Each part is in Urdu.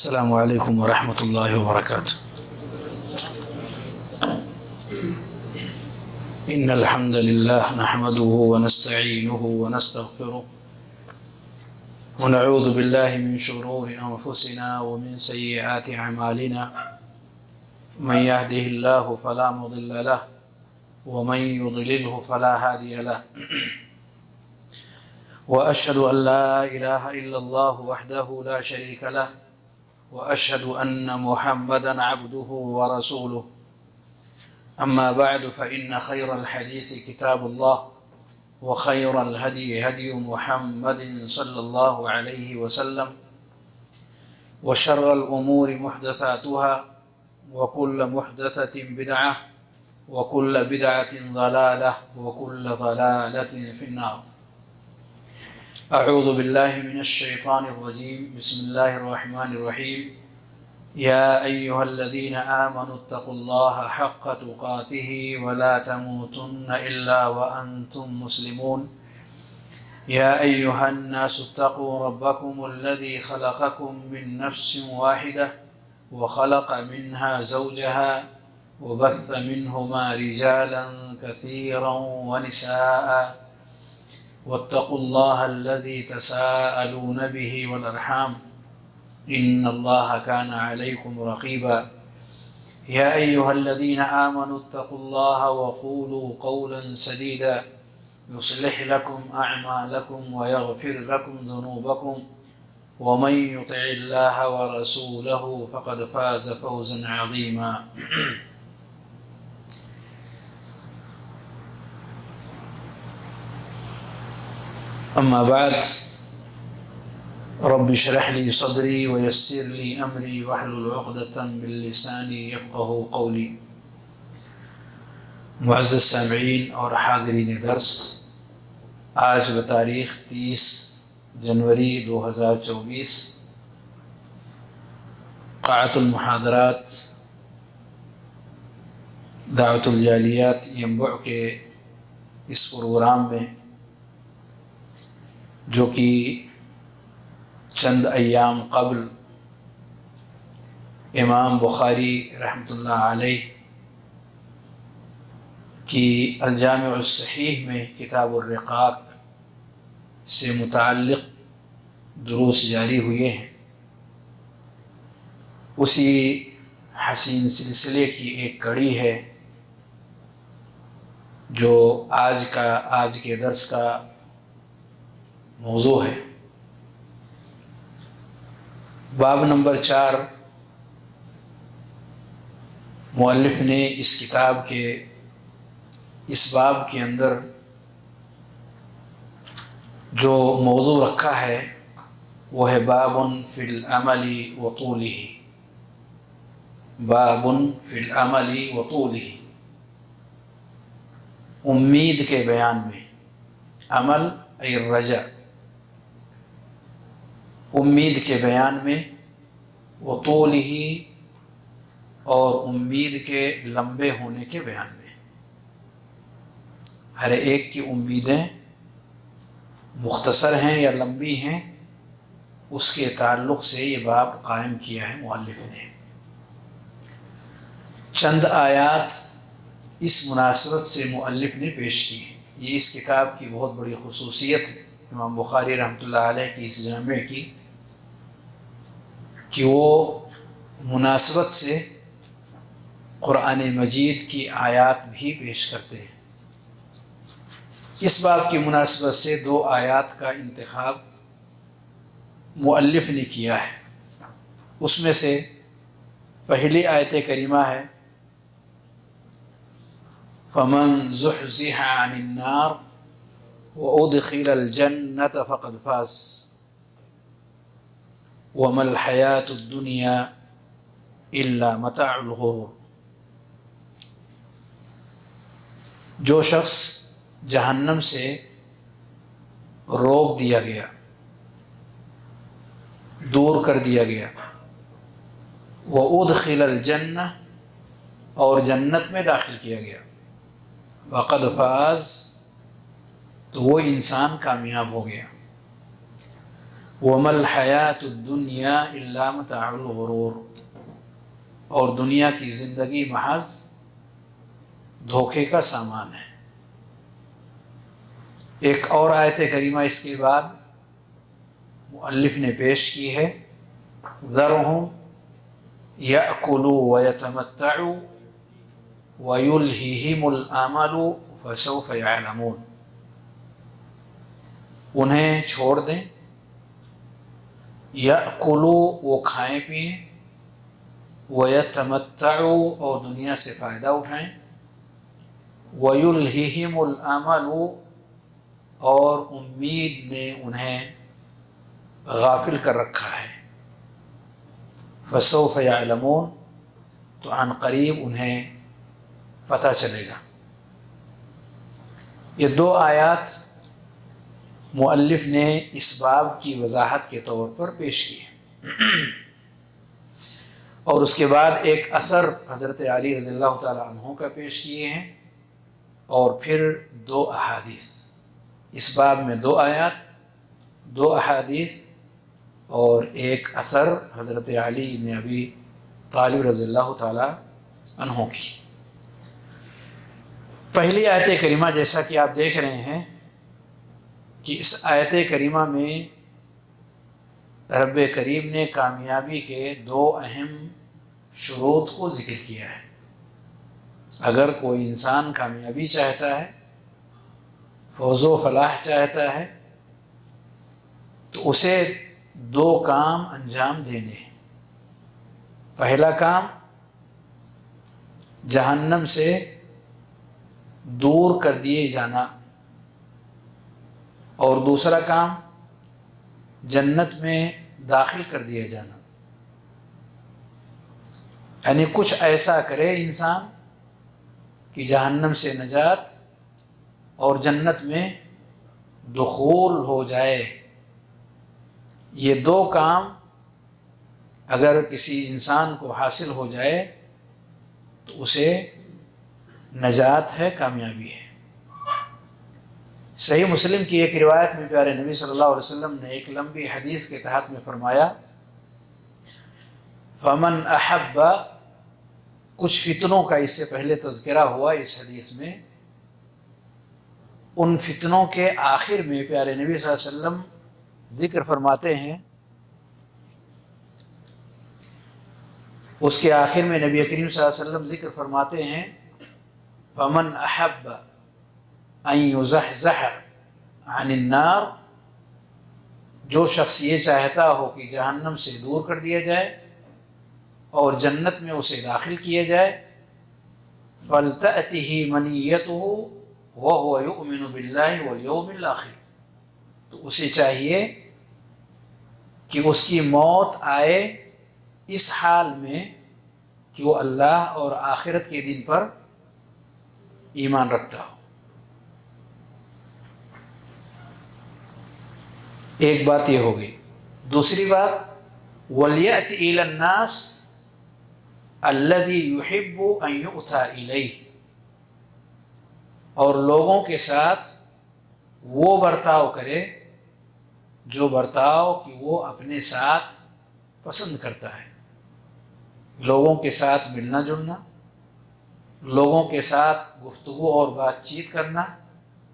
السلام علیکم ورحمۃ اللہ وبرکاتہ۔ ان الحمد للہ نحمده ونستعینه ونستغفره ونعوذ باللہ من شرور انفسنا ومن سیئات اعمالنا، من يهده الله فلا مضل له ومن يضلله فلا هادي له، واشهد ان لا اله الا الله وحده لا شريك له، واشهد ان محمدا عبده ورسوله، اما بعد فان خير الحديث كتاب الله، وخير الهدي هدي محمد صلى الله عليه وسلم، وشر الامور محدثاتها، وكل محدثة بدعة، وكل بدعة ضلالة، وكل ضلالة في النار۔ اعوذ باللہ من الشیطان الرجیم، بسم اللہ الرحمن الرحیم۔ یا ایہا الذین آمنوا اتقوا اللہ حق تقاته ولا تموتن الا وانتم مسلمون۔ یا ایہا الناس اتقوا ربکم الذی خلقکم من نفس واحدہ وخلق منها زوجها وبث منهما رجالا كثيرا ونساء، واتقوا الله الذي تساءلون به والأرحام إن الله كان عليكم رقيبا۔ يا أيها الذين آمنوا اتقوا الله وقولوا قولا سديدا يصلح لكم أعمالكم ويغفر لكم ذنوبكم، ومن يطع الله ورسوله فقد فاز فوزا عظيما۔ اما بعد، رب اشرح لي صدري ويسر لي امري واحلل عقدة من لساني يفقهوا قولي۔ معزز سامعین اور حاضرین درس، آج بتاریخ 30 جنوری 2024 قاعة المحاضرات دعوت الجالیات ینبع کے اس پروگرام میں، جو کہ چند ایام قبل امام بخاری رحمۃ اللہ علیہ کی الجامع الصحیح میں کتاب الرقاق سے متعلق دروس جاری ہوئے ہیں، اسی حسین سلسلے کی ایک کڑی ہے جو آج کے درس کا موضوع ہے۔ باب نمبر 4 مؤلف نے اس کتاب کے اس باب کے اندر جو موضوع رکھا ہے وہ ہے باب فی العمل وطولہ۔ باب فی العمل وطولہ، امید کے بیان میں، عمل ای الرجاء، امید کے بیان میں، وطولہ اور امید کے لمبے ہونے کے بیان میں۔ ہر ایک کی امیدیں مختصر ہیں یا لمبی ہیں، اس کے تعلق سے یہ باب قائم کیا ہے مؤلف نے۔ چند آیات اس مناسبت سے مؤلف نے پیش کی ہیں۔ یہ اس کتاب کی بہت بڑی خصوصیت ہے امام بخاری رحمۃ اللہ علیہ کی اس جامع کی، کہ وہ مناسبت سے قرآن مجید کی آیات بھی پیش کرتے ہیں۔ اس باب کی مناسبت سے 2 آیات کا انتخاب مؤلف نے کیا ہے۔ اس میں سے پہلی آیت کریمہ ہے فَمَنْ زُحْزِحَ عَنِ النَّارِ وَأُدْخِلَ الْجَنَّةَ فَقَدْ فَازَ وَمَا الْحَيَاةُ الدُّنْيَا إِلَّا مَتَاعُ الْغُرُورِ۔ جو شخص جہنم سے روک دیا گیا، دور کر دیا گیا، وَأُدْخِلَ الْجَنَّةَ اور جنت میں داخل کیا گیا، فَقَدْ فَازَ تو وہ انسان کامیاب ہو گیا، وَمَا الْحَيَاةُ الدُّنْيَا إِلَّا مَتَاعُ الْغُرُورِ، اور دنیا کی زندگی محض دھوکے کا سامان ہے۔ ایک اور آیت کریمہ اس کے بعد مؤلف نے پیش کی ہے، ذَرْهُمْ يَأْكُلُوا وَيَتَمَتَّعُوا وَيُلْهِهِمُ الْآمَلُ فَسَوْفَ يَعْلَمُونَ، انہیں چھوڑ دیں، یأکلوا وہ کھائیں پئیں، وَيَتَمَتَّعُوا اور دنیا سے فائدہ اٹھائیں، وَيُلْهِهِمُ الْآمَلُ اور امید نے انہیں غافل کر رکھا ہے، فَسَوْفَ يَعْلَمُونَ تو عن قریب انہیں پتہ چلے گا۔ یہ دو آیات مؤلف نے اس باب کی وضاحت کے طور پر پیش کی ہے، اور اس کے بعد ایک اثر حضرت علی رضی اللہ تعالیٰ عنہ کا پیش کیے ہیں، اور پھر دو احادیث۔ اس باب میں دو آیات، دو احادیث اور ایک اثر حضرت علی بن ابی طالب رضی اللہ تعالیٰ عنہ کی۔ پہلی آیت کریمہ جیسا کہ آپ دیکھ رہے ہیں کہ اس آیت کریمہ میں رب کریم نے کامیابی کے دو اہم شروط کو ذکر کیا ہے۔ اگر کوئی انسان کامیابی چاہتا ہے، فوز و فلاح چاہتا ہے، تو اسے دو کام انجام دینے ہیں۔ پہلا کام جہنم سے دور کر دیے جانا، اور دوسرا کام جنت میں داخل کر دیا جانا۔ یعنی کچھ ایسا کرے انسان کہ جہنم سے نجات اور جنت میں دخول ہو جائے۔ یہ دو کام اگر کسی انسان کو حاصل ہو جائے تو اسے نجات ہے، کامیابی ہے۔ صحیح مسلم کی ایک روایت میں پیارے نبی صلی اللہ علیہ وسلم نے ایک لمبی حدیث کے تحت میں فرمایا، فَمَنْ أَحَبَّ، کچھ فتنوں کا اس سے پہلے تذکرہ ہوا اس حدیث میں۔ ان فتنوں کے آخر میں پیارے نبی صلی اللہ علیہ وسلم ذکر فرماتے ہیں، اس کے آخر میں نبی کریم صلی اللہ علیہ وسلم ذکر فرماتے ہیں، فَمَنْ أَحَبَّ أَن يُزَحْزَحَ عَنِ النَّارِ، جو شخص یہ چاہتا ہو کہ جہنم سے دور کر دیا جائے اور جنت میں اسے داخل کیا جائے، فَلْتَأْتِهِ مَنِيَّتُهُ وَهُوَ يُؤْمِنُ بِاللَّهِ وَالْيَوْمِ الْآخِرِ، تو اسے چاہیے کہ اس کی موت آئے اس حال میں کہ وہ اللہ اور آخرت کے دن پر ایمان رکھتا ہو۔ ایک بات یہ ہوگی۔ دوسری بات، وَلْيَأْتِ إِلَى النَّاسِ الَّذِي يُحِبُّ أَن يُؤْتَى إِلَيْهِ، اور لوگوں کے ساتھ وہ برتاؤ کرے جو برتاؤ کہ وہ اپنے ساتھ پسند کرتا ہے۔ لوگوں کے ساتھ ملنا جلنا، لوگوں کے ساتھ گفتگو اور بات چیت کرنا،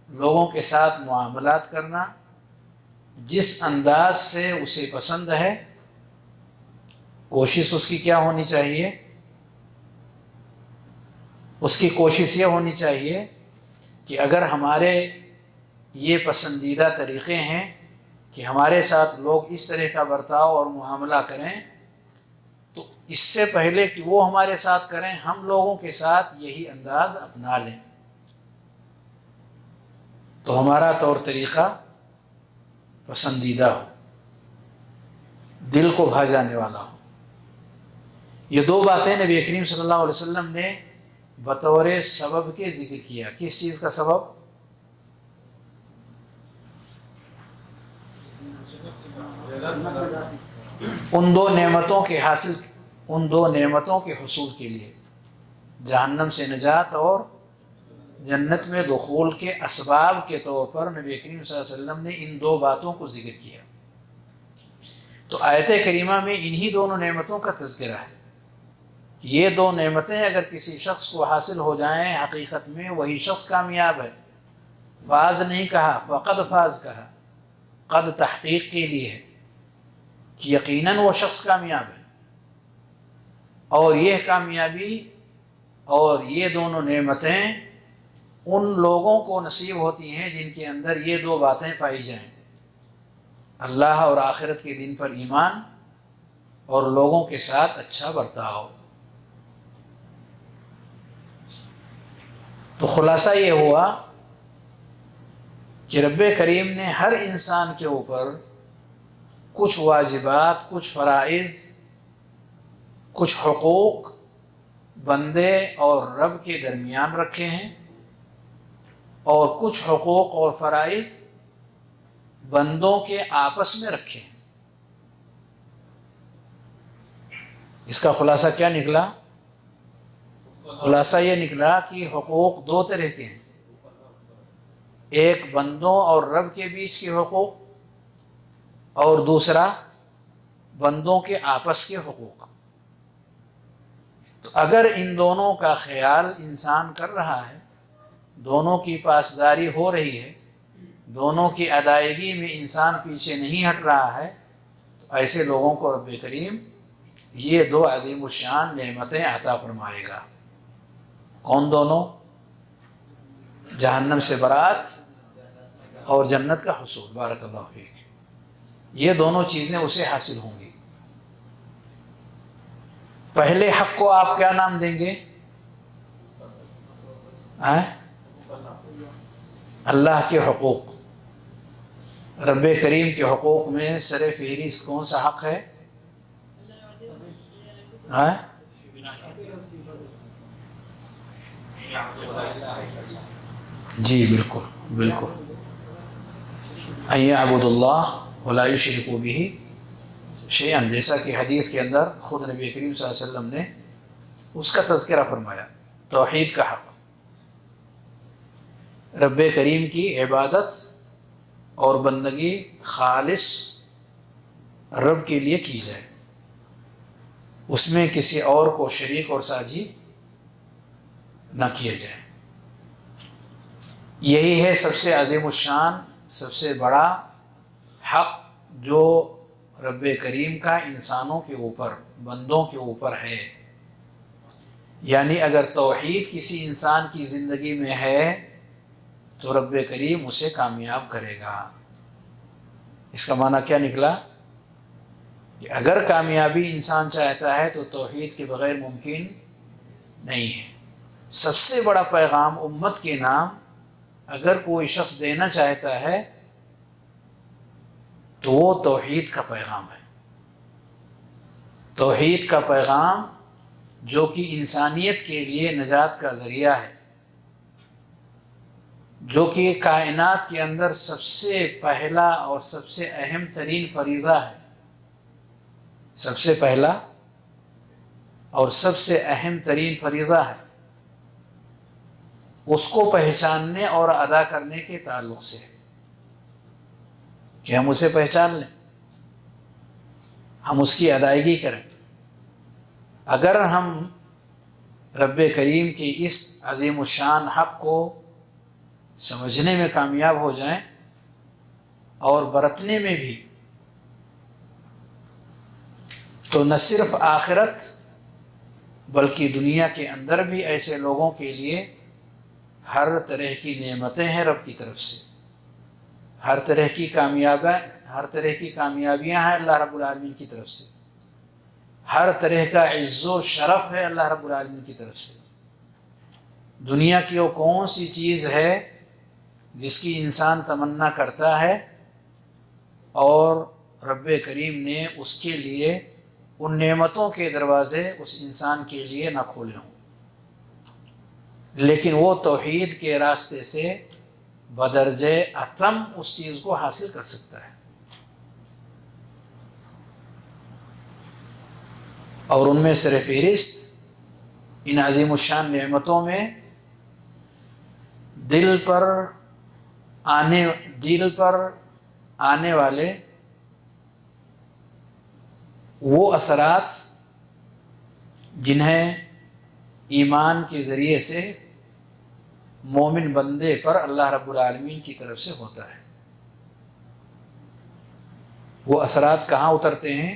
لوگوں کے ساتھ معاملات کرنا، جس انداز سے اسے پسند ہے، کوشش اس کی کیا ہونی چاہیے؟ اس کی کوشش یہ ہونی چاہیے کہ اگر ہمارے یہ پسندیدہ طریقے ہیں کہ ہمارے ساتھ لوگ اس طرح کا برتاؤ اور معاملہ کریں، تو اس سے پہلے کہ وہ ہمارے ساتھ کریں، ہم لوگوں کے ساتھ یہی انداز اپنا لیں، تو ہمارا طور طریقہ پسندیدہ ہو، دل کو بھا جانے والا ہو۔ یہ دو باتیں نبی کریم صلی اللہ علیہ وسلم نے بطور سبب کے ذکر کیا۔ کس چیز کا سبب؟ ان دو نعمتوں کے حصول کے لیے، جہنم سے نجات اور جنت میں دخول کے اسباب کے طور پر نبی کریم صلی اللہ علیہ وسلم نے ان دو باتوں کو ذکر کیا۔ تو آیت کریمہ میں انہی دونوں نعمتوں کا تذکرہ ہے کہ یہ دو نعمتیں اگر کسی شخص کو حاصل ہو جائیں حقیقت میں وہی شخص کامیاب ہے۔ فاز نہیں کہا، فقد فاز کہا، قد تحقیق کے لیے ہے کہ یقیناً وہ شخص کامیاب ہے۔ اور یہ کامیابی اور یہ دونوں نعمتیں ان لوگوں کو نصیب ہوتی ہیں جن کے اندر یہ دو باتیں پائی جائیں، اللہ اور آخرت کے دن پر ایمان اور لوگوں کے ساتھ اچھا برتاؤ۔ تو خلاصہ یہ ہوا کہ رب کریم نے ہر انسان کے اوپر کچھ واجبات، کچھ فرائض، کچھ حقوق بندے اور رب کے درمیان رکھے ہیں، اور کچھ حقوق اور فرائض بندوں کے آپس میں رکھے ہیں۔ اس کا خلاصہ کیا نکلا؟ خلاصہ یہ نکلا کہ حقوق دو طرح کے ہیں، ایک بندوں اور رب کے بیچ کے حقوق، اور دوسرا بندوں کے آپس کے حقوق۔ تو اگر ان دونوں کا خیال انسان کر رہا ہے، دونوں کی پاسداری ہو رہی ہے، دونوں کی ادائیگی میں انسان پیچھے نہیں ہٹ رہا ہے، تو ایسے لوگوں کو رب کریم یہ دو عظیم الشان نعمتیں عطا فرمائے گا۔ کون دونوں؟ جہنم سے برات اور جنت کا حصول۔ بارک اللہ فیک۔ یہ دونوں چیزیں اسے حاصل ہوں گی۔ پہلے حق کو آپ کیا نام دیں گے؟ اللہ کے حقوق۔ رب کریم کے حقوق میں سر فہرست کون سا حق ہے؟ جی بالکل بالکل، ان یعبدوا اللہ ولا یشرکوا بہ شیئا، جیسا کہ حدیث کے اندر خود نبی کریم صلی اللہ علیہ وسلم نے اس کا تذکرہ فرمایا، توحید کا حق، رب کریم کی عبادت اور بندگی خالص رب کے لیے کی جائے، اس میں کسی اور کو شریک اور ساجی نہ کیا جائے۔ یہی ہے سب سے عظیم الشان، سب سے بڑا حق جو رب کریم کا انسانوں کے اوپر، بندوں کے اوپر ہے۔ یعنی اگر توحید کسی انسان کی زندگی میں ہے تو رب کریم اسے کامیاب کرے گا۔ اس کا معنی کیا نکلا؟ کہ اگر کامیابی انسان چاہتا ہے تو توحید کے بغیر ممکن نہیں ہے۔ سب سے بڑا پیغام امت کے نام اگر کوئی شخص دینا چاہتا ہے تو وہ توحید کا پیغام ہے۔ توحید کا پیغام جو کہ انسانیت کے لیے نجات کا ذریعہ ہے، جو کہ کائنات کے اندر سب سے پہلا اور سب سے اہم ترین فریضہ ہے، سب سے پہلا اور سب سے اہم ترین فریضہ ہے، اس کو پہچاننے اور ادا کرنے کے تعلق سے کہ ہم اسے پہچان لیں، ہم اس کی ادائیگی کریں۔ اگر ہم رب کریم کی اس عظیم الشان حق کو سمجھنے میں کامیاب ہو جائیں اور برتنے میں بھی، تو نہ صرف آخرت بلکہ دنیا کے اندر بھی ایسے لوگوں کے لیے ہر طرح کی نعمتیں ہیں رب کی طرف سے، ہر طرح کی کامیابیاں ہیں اللہ رب العالمین کی طرف سے، ہر طرح کا عز و شرف ہے اللہ رب العالمین کی طرف سے۔ دنیا کی وہ کون سی چیز ہے جس کی انسان تمنا کرتا ہے اور رب کریم نے اس کے لیے ان نعمتوں کے دروازے اس انسان کے لیے نہ کھولے ہوں؟ لیکن وہ توحید کے راستے سے بدرجہ اتم اس چیز کو حاصل کر سکتا ہے۔ اور ان میں سر فہرست ان عظیم الشان نعمتوں میں دل پر آنے والے وہ اثرات جنہیں ایمان کے ذریعے سے مومن بندے پر اللہ رب العالمین کی طرف سے ہوتا ہے، وہ اثرات کہاں اترتے ہیں؟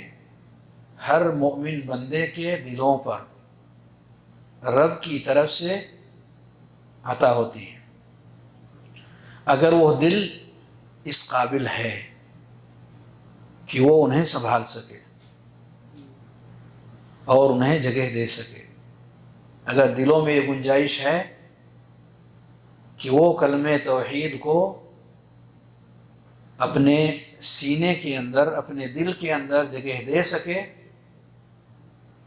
ہر مومن بندے کے دلوں پر رب کی طرف سے عطا ہوتی ہیں، اگر وہ دل اس قابل ہے کہ وہ انہیں سنبھال سکے اور انہیں جگہ دے سکے، اگر دلوں میں یہ گنجائش ہے کہ وہ کلمہ توحید کو اپنے سینے کے اندر، اپنے دل کے اندر جگہ دے سکے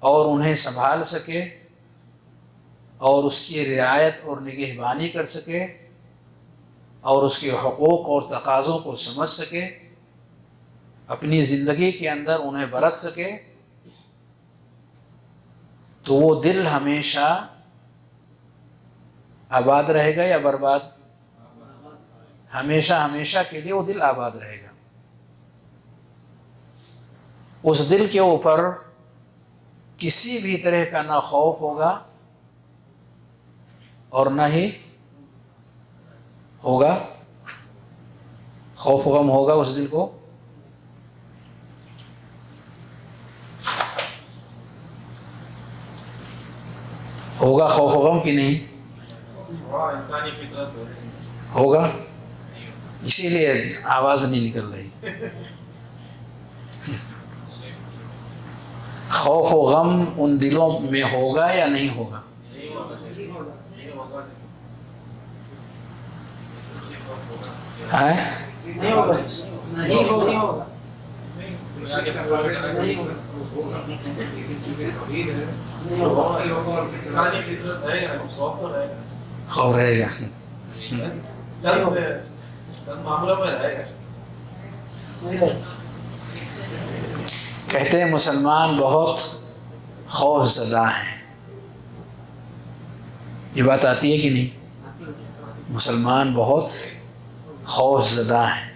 اور انہیں سنبھال سکے اور اس کی رعایت اور نگہبانی کر سکے اور اس کے حقوق اور تقاضوں کو سمجھ سکے، اپنی زندگی کے اندر انہیں برت سکے، تو وہ دل ہمیشہ آباد رہے گا یا برباد؟ ہمیشہ ہمیشہ کے لیے وہ دل آباد رہے گا۔ اس دل کے اوپر کسی بھی طرح کا نہ خوف ہوگا اور نہ ہی ہوگا خوف و غم ہوگا اس دل کو؟ ہوگا خوف و غم کہ نہیں انسانی فطرت ہوگا؟ اسی لیے آواز نہیں نکل رہی۔ خوف و غم ان دلوں میں ہوگا یا نہیں ہوگا؟ خوف رہے گا، معاملہ میں رہے گا۔ کہتے ہیں مسلمان بہت خوف زدہ ہیں، یہ بات آتی ہے کہ نہیں؟ مسلمان بہت خوف زدہ ہیں،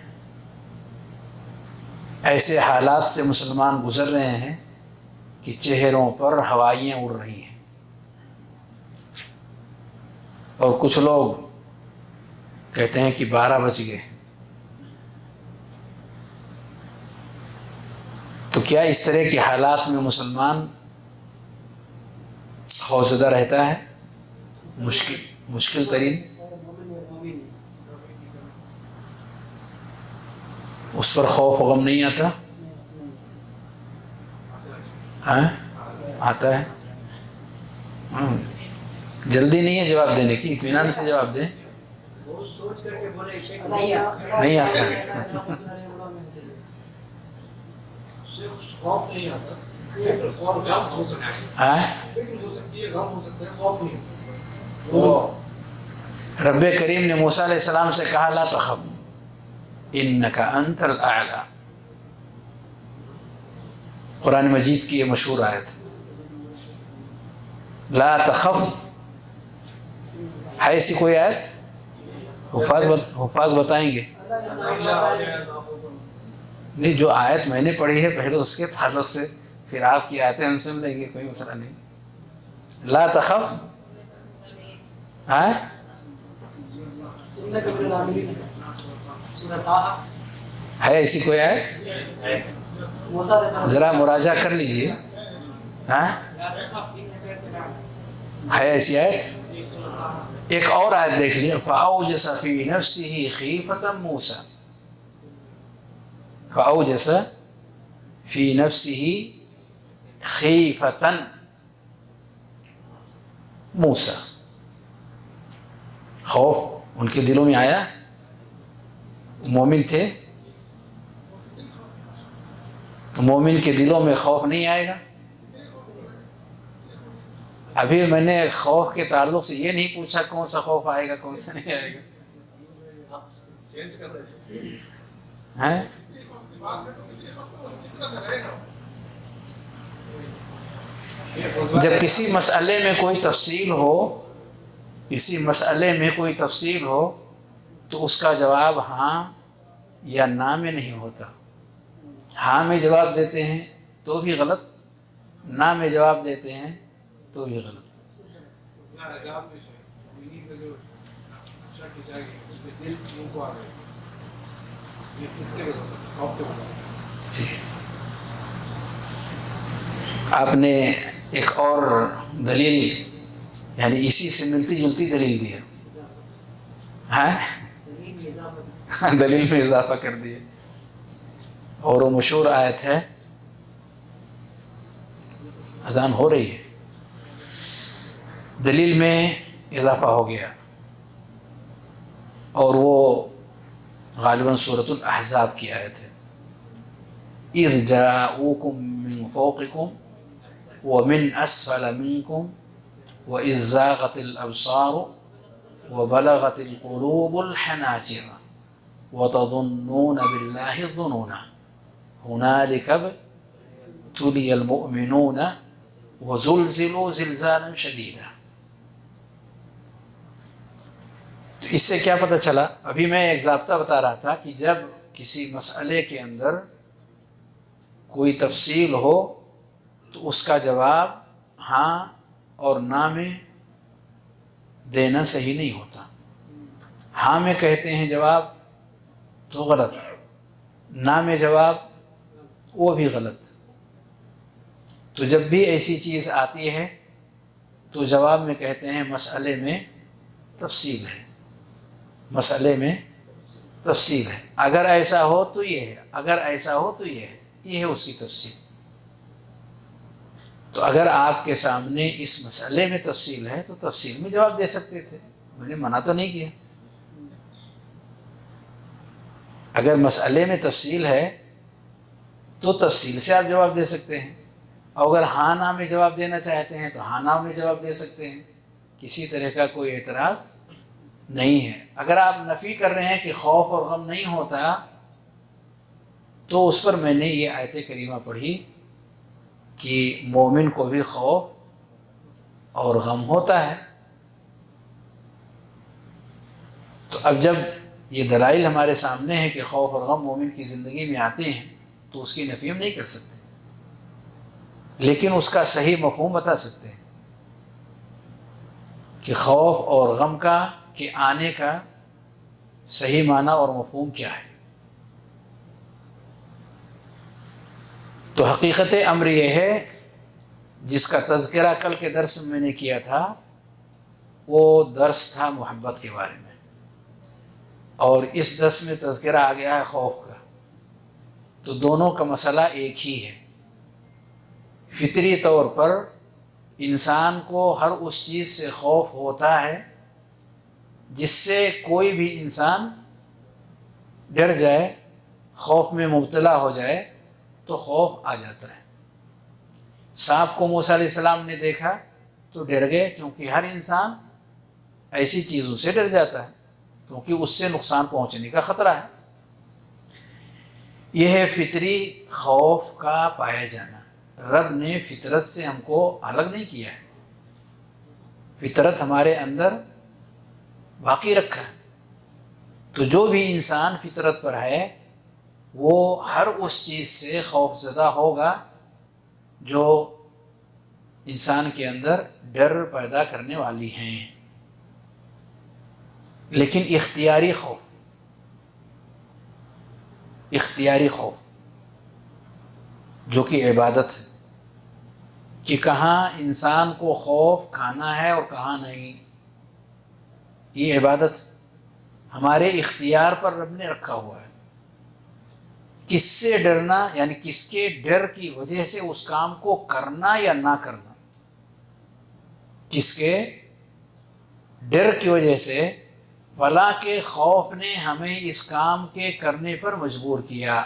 ایسے حالات سے مسلمان گزر رہے ہیں کہ چہروں پر ہوائیاں اڑ رہی ہیں، اور کچھ لوگ کہتے ہیں کہ 12 بج گئے۔ تو کیا اس طرح کے حالات میں مسلمان خوفزدہ رہتا ہے؟ مشکل ترین اس پر خوف و غم نہیں آتا؟ ہاں آتا ہے۔ جلدی نہیں ہے جواب دینے کی، اطمینان سے جواب دیں۔ نہیں آتا خوف نہیں آتا، فکر اور غم ہو سکتا ہے، فکر ہو سکتی ہے، غم ہو سکتا ہے، خوف نہیں ہوتا۔ رب کریم نے موسیٰ علیہ السلام سے کہا لا تخف انک انت الاعلی، قرآن مجید کی یہ مشہور آیت لا تخف، ہے ایسی کوئی آیت؟ حفاظ بتائیں گے؟ نہیں، جو آیت میں نے پڑھی ہے پہلے اس کے تعلق سے، پھر آپ کی آیتیں ہم سن لیں گے، کوئی مسئلہ نہیں۔ لا تخف ہے ایسی کوئی آیت؟ ذرا مراجعہ کر لیجئے، ہے ایسی آیت؟ ایک اور آیت دیکھ لیے، فَأَوْجَسَ فِي نَفْسِهِ خِيفَةً مُوسَى، فَأَوْجَسَ فِي نَفْسِهِ خِيفَةً موسیٰ، خوف ان کے دلوں میں آیا، مومن تھے تو مومن کے دلوں میں خوف نہیں آئے گا؟ ابھی میں نے خوف کے تعلق سے یہ نہیں پوچھا کون سا خوف آئے گا کون سا نہیں آئے گا، ہیں؟ جب کسی مسئلے میں کوئی تفصیل ہو، کسی مسئلے میں کوئی تفصیل ہو تو اس کا جواب ہاں یا نہ میں نہیں ہوتا۔ ہاں میں جواب دیتے ہیں تو بھی غلط، نہ میں جواب دیتے ہیں تو بھی غلط۔ جی آپ نے ایک اور دلیل یعنی اسی سے ملتی جلتی دلیل دیا، ہاں دلیل میں اضافہ کر دیا، اور وہ مشہور آیت ہے، اذان ہو رہی ہے، دلیل میں اضافہ ہو گیا، اور وہ غالباً سورۃ الاحزاب کی آیت ہے، اذ جاءوکم من فوقکم ومن اسفل منکم وَإِذْ زَاغَتِ الْأَبْصَارُ وَبَلَغَتِ الْقُلُوبُ الْحَنَاجِرَ وَتَظُنُّونَ بِاللَّهِ الظُّنُونَ هُنَالِكَ ابْتُلِيَ الْمُؤْمِنُونَ وَزُلْزِلُوا زِلْزَالًا شَدِيدًا۔ تو اس سے کیا پتہ چلا؟ ابھی میں ایک ضابطہ بتا رہا تھا کہ جب کسی مسئلے کے اندر کوئی تفصیل ہو تو اس کا جواب ہاں اور نہ میں دینا صحیح نہیں ہوتا۔ ہاں میں کہتے ہیں جواب تو غلط، نہ میں جواب وہ بھی غلط۔ تو جب بھی ایسی چیز آتی ہے تو جواب میں کہتے ہیں مسئلے میں تفصیل ہے، مسئلے میں تفصیل ہے، اگر ایسا ہو تو یہ ہے، اگر ایسا ہو تو یہ ہے اس کی تفصیل۔ تو اگر آپ کے سامنے اس مسئلے میں تفصیل ہے تو تفصیل میں جواب دے سکتے تھے، میں نے منع تو نہیں کیا۔ اگر مسئلے میں تفصیل ہے تو تفصیل سے آپ جواب دے سکتے ہیں، اور اگر ہاں نہ میں جواب دینا چاہتے ہیں تو ہاں نہ میں جواب دے سکتے ہیں، کسی طرح کا کوئی اعتراض نہیں ہے۔ اگر آپ نفی کر رہے ہیں کہ خوف اور غم نہیں ہوتا تو اس پر میں نے یہ آیت کریمہ پڑھی کہ مومن کو بھی خوف اور غم ہوتا ہے۔ تو اب جب یہ دلائل ہمارے سامنے ہیں کہ خوف اور غم مومن کی زندگی میں آتے ہیں تو اس کی نفی ہم نہیں کر سکتے، لیکن اس کا صحیح مفہوم بتا سکتے ہیں کہ خوف اور غم کا کے آنے کا صحیح معنی اور مفہوم کیا ہے۔ تو حقیقت امر یہ ہے، جس کا تذکرہ کل کے درس میں نے کیا تھا، وہ درس تھا محبت کے بارے میں، اور اس درس میں تذکرہ آ گیا ہے خوف کا۔ تو دونوں کا مسئلہ ایک ہی ہے، فطری طور پر انسان کو ہر اس چیز سے خوف ہوتا ہے جس سے کوئی بھی انسان ڈر جائے، خوف میں مبتلا ہو جائے تو خوف آ جاتا ہے۔ سانپ کو موسیٰ علیہ السلام نے دیکھا تو ڈر گئے، کیونکہ ہر انسان ایسی چیزوں سے ڈر جاتا ہے کیونکہ اس سے نقصان پہنچنے کا خطرہ ہے۔ یہ ہے فطری خوف کا پایا جانا۔ رب نے فطرت سے ہم کو الگ نہیں کیا ہے، فطرت ہمارے اندر باقی رکھا ہے۔ تو جو بھی انسان فطرت پر ہے وہ ہر اس چیز سے خوف زدہ ہوگا جو انسان کے اندر ڈر پیدا کرنے والی ہیں، لیکن اختیاری خوف، اختیاری خوف جو کہ عبادت ہے، کہ کہاں انسان کو خوف کھانا ہے اور کہاں نہیں، یہ عبادت ہمارے اختیار پر رب نے رکھا ہوا ہے۔ کس سے ڈرنا، یعنی کس کے ڈر کی وجہ سے اس کام کو کرنا یا نہ کرنا، کس کے ڈر کی وجہ سے، فلاں کے خوف نے ہمیں اس کام کے کرنے پر مجبور کیا۔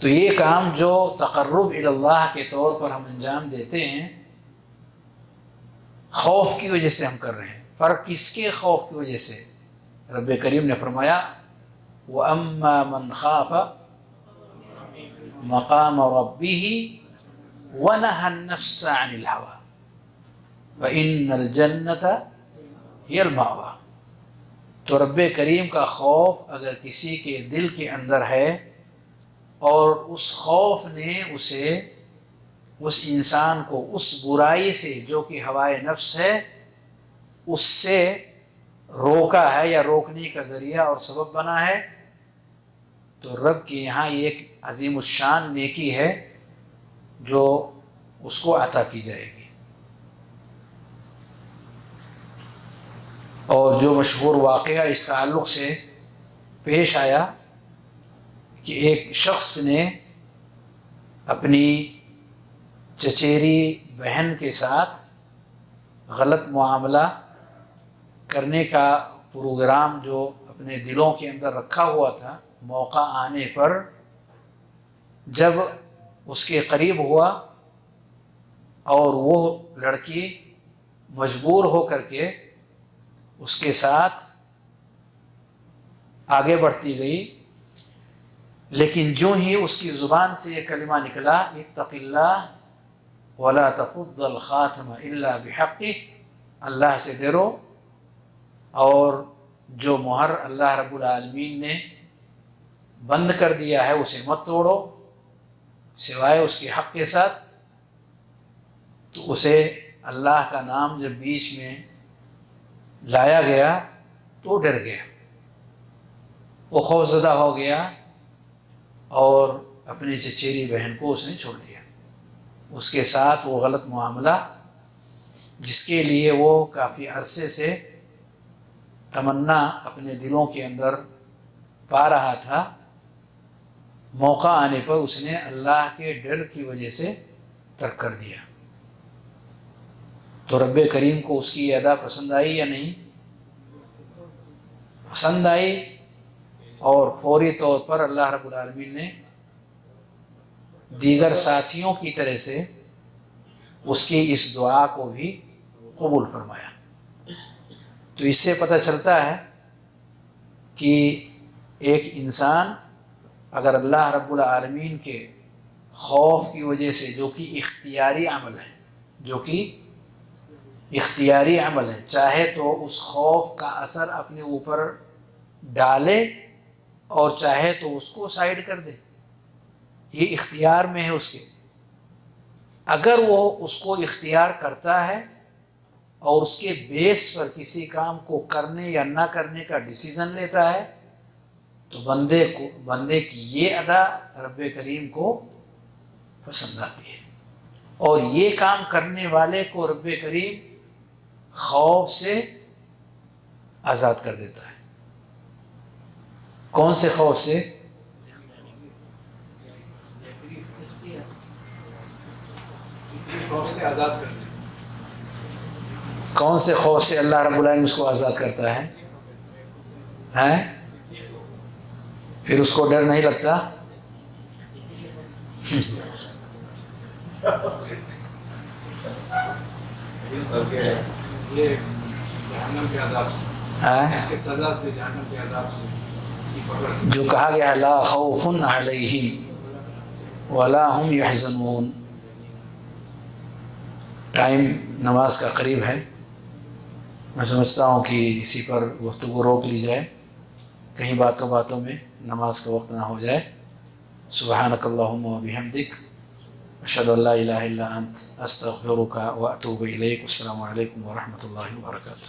تو یہ کام جو تقرب الی اللہ کے طور پر ہم انجام دیتے ہیں، خوف کی وجہ سے ہم کر رہے ہیں، پر کس کے خوف کی وجہ سے؟ رب کریم نے فرمایا وَأَمَّا مَنْ خَافَ مَقَامَ رَبِّهِ وَنَهَى النَّفْسَ عَنِ الْهَوَىٰ فَإِنَّ الْجَنَّةَ هِيَ الْمَأْوَىٰ۔ تو رب کریم کا خوف اگر کسی کے دل کے اندر ہے اور اس خوف نے اسے، اس انسان کو اس برائی سے جو کہ ہوائے نفس ہے اس سے روکا ہے یا روکنے کا ذریعہ اور سبب بنا ہے، تو رب کے یہاں یہ ایک عظیم الشان نیکی ہے جو اس کو عطا کی جائے گی۔ اور جو مشہور واقعہ اس تعلق سے پیش آیا کہ ایک شخص نے اپنی چچیری بہن کے ساتھ غلط معاملہ کرنے کا پروگرام جو اپنے دلوں کے اندر رکھا ہوا تھا، موقع آنے پر جب اس کے قریب ہوا اور وہ لڑکی مجبور ہو کر کے اس کے ساتھ آگے بڑھتی گئی، لیکن جو ہی اس کی زبان سے یہ کلمہ نکلا، اتق اللہ ولا تفض الخاتم الا بحقہ، اللہ سے ڈرو اور جو مہر اللہ رب العالمین نے بند کر دیا ہے اسے مت توڑو سوائے اس کے حق کے ساتھ، تو اسے اللہ کا نام جب بیچ میں لایا گیا تو ڈر گیا، وہ خوفزدہ ہو گیا اور اپنی چچیری بہن کو اس نے چھوڑ دیا۔ اس کے ساتھ وہ غلط معاملہ جس کے لیے وہ کافی عرصے سے تمنا اپنے دلوں کے اندر پا رہا تھا، موقع آنے پر اس نے اللہ کے ڈر کی وجہ سے ترک کر دیا۔ تو رب کریم کو اس کی ادا پسند آئی یا نہیں؟ پسند آئی، اور فوری طور پر اللہ رب العالمین نے دیگر ساتھیوں کی طرح سے اس کی اس دعا کو بھی قبول فرمایا۔ تو اس سے پتہ چلتا ہے کہ ایک انسان اگر اللہ رب العالمین کے خوف کی وجہ سے، جو کہ اختیاری عمل ہے، جو کہ اختیاری عمل ہے، چاہے تو اس خوف کا اثر اپنے اوپر ڈالے اور چاہے تو اس کو سائڈ کر دے، یہ اختیار میں ہے اس کے۔ اگر وہ اس کو اختیار کرتا ہے اور اس کے بیس پر کسی کام کو کرنے یا نہ کرنے کا ڈیسیزن لیتا ہے تو بندے کی یہ ادا رب کریم کو پسند آتی ہے، اور یہ کام کرنے والے کو رب کریم خوف سے آزاد کر دیتا ہے۔ کون سے خوف سے؟ خوف سے آزاد کر دیں۔ کون سے خوف سے اللہ رب العالمین اس کو آزاد کرتا ہے؟ ہیں؟ پھر اس کو ڈر نہیں لگتا؟ یہ جہنم کے عذاب سے، اس کے سزا سے، جہنم کے عذاب سے، اس کی پکڑ سے، جو کہا گیا لا خوف علیہم ولا هم یحزنون۔ ٹائم نماز کا قریب ہے، میں سمجھتا ہوں کہ اسی پر گفتگو روک لی جائے، کہیں باتوں میں نماز کا وقت نہ ہو جائے۔ سبحانک اللہم و بحمدک، اشہد ان لا الہ الا انت، استغفرک و اتوب الیک۔ السلام علیکم ورحمۃ اللہ وبرکاتہ۔